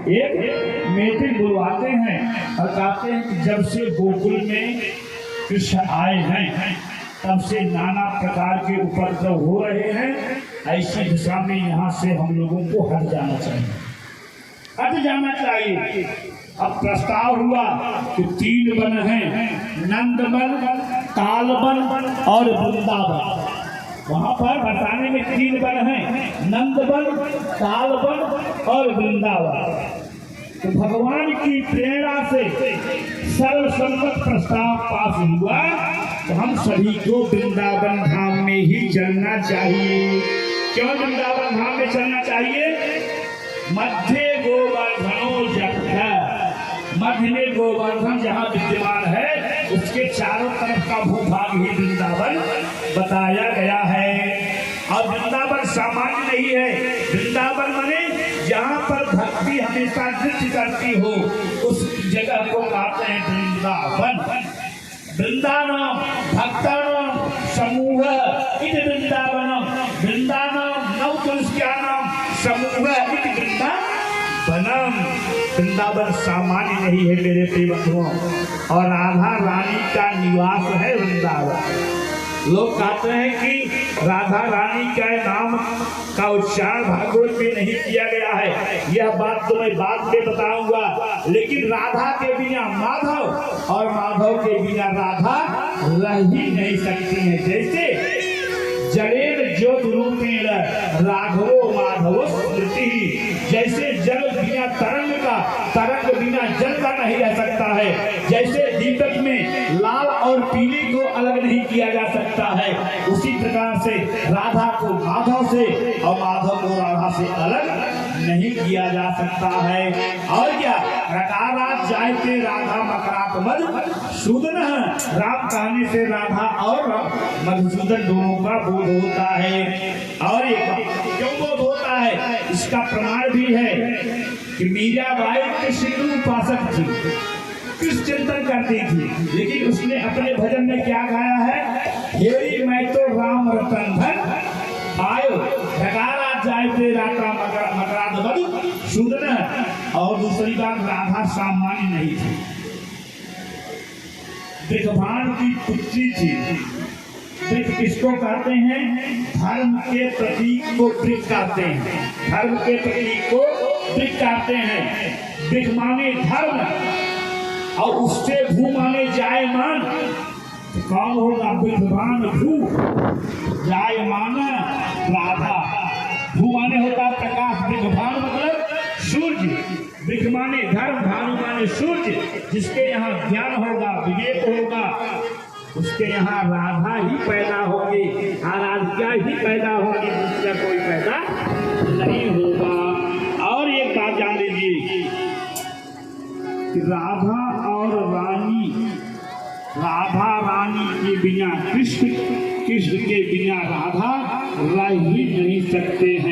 एक मीटिंग बुलवाते हैं और कहते हैं कि जब से गोकुल में कृष्ण आए हैं तब से नाना प्रकार के उपद्रव हो रहे हैं। ऐसी दिशा में यहाँ से हम लोगों को हट जाना चाहिए, हट जाना चाहिए। अब प्रस्ताव हुआ कि 3 वन हैं, नंद वन, ताल वन और वृंदावन। वहां पर बताने में 3 वन हैं, नंद वन, ताल वन और वृंदावन। तो भगवान की प्रेरणा से सर्वसम्मत प्रस्ताव पास हुआ तो हम सभी को वृंदावन धाम में ही चलना चाहिए। क्यों वृंदावन धाम में चलना चाहिए? मध्य गोवर्धनो जगह, मध्य में गोवर्धन जहाँ विद्यमान है उसके चारों तरफ का भूभाग ही वृंदावन बताया गया है। और वृंदावन सामान्य नहीं है, वृंदावन माने जहाँ पर भक्ति हमेशा नृत्य करती हो उस जगह को कहते हैं वृंदावन। वृंदावन भक्तानां समूह इति वृंदावनम, वृंदावन नव तुलस्यानां समूह इति वृंदावनम। वृंदावन सामान्य नहीं है मेरे प्रिय बंधुओं, और राधा रानी का निवास है वृंदावन। लोग कहते हैं कि राधा रानी का नाम का उच्चारण भागवत में नहीं किया गया है। यह बात तो मैं बाद में बताऊंगा, लेकिन राधा के बिना माधव और माधव के बिना राधा रह ही नहीं सकती है। जैसे जलेन ज्योत रूपेण राघवो माधव स्मृति, जैसे जल बिना तरंग का, तरंग बिना जल का नहीं रह सकता है, जैसे दीपक में लाल और पीले को अलग नहीं किया जा सकता है, उसी प्रकार से राधा को माधव से और माधव को राधा से अलग नहीं किया जा सकता है। और क्या रकारात जायते राधा मकरात मधुसूदन, राम कहने से राधा और मधुसूदन दोनों का बोध होता है। और एक क्यों बोध होता है इसका प्रमाण भी है कि मीराबाई कृष्ण की उपासक थी, कृष्ण चिंतन करती थी, लेकिन उसने अपने भजन में क्या गाया है? हेरी मैं तो राम रतन धन आयो, ढकारा जायते राधा मकरात मधुसूदन। और दूसरी बात, राधा सामान्य नहीं थी, विद्वान की पुत्री थी। वृक्ष किसको कहते हैं? धर्म के प्रतीक को वृक्ष कहते हैं, धर्म के प्रतीक को वृक्ष कहते हैं। वृक्ष माने धर्म और उससे भू माने जायमान। तो कौन होगा? विद्वान भू, जायमान राधा। भू माने होता प्रकाश, विद्वान मतलब सूर्य, वृक्ष माने धर्म, भानु माने सूर्य। जिसके यहाँ ज्ञान होगा, विवेक होगा, उसके यहाँ राधा ही पैदा होगी, आराधिका ही पैदा होगी, दूसरा कोई पैदा नहीं होगा। और एक बात जान लीजिए कि राधा और रानी, राधा रानी के बिना कृष्ण, कृष्ण के बिना राधा रह ही नहीं सकते हैं।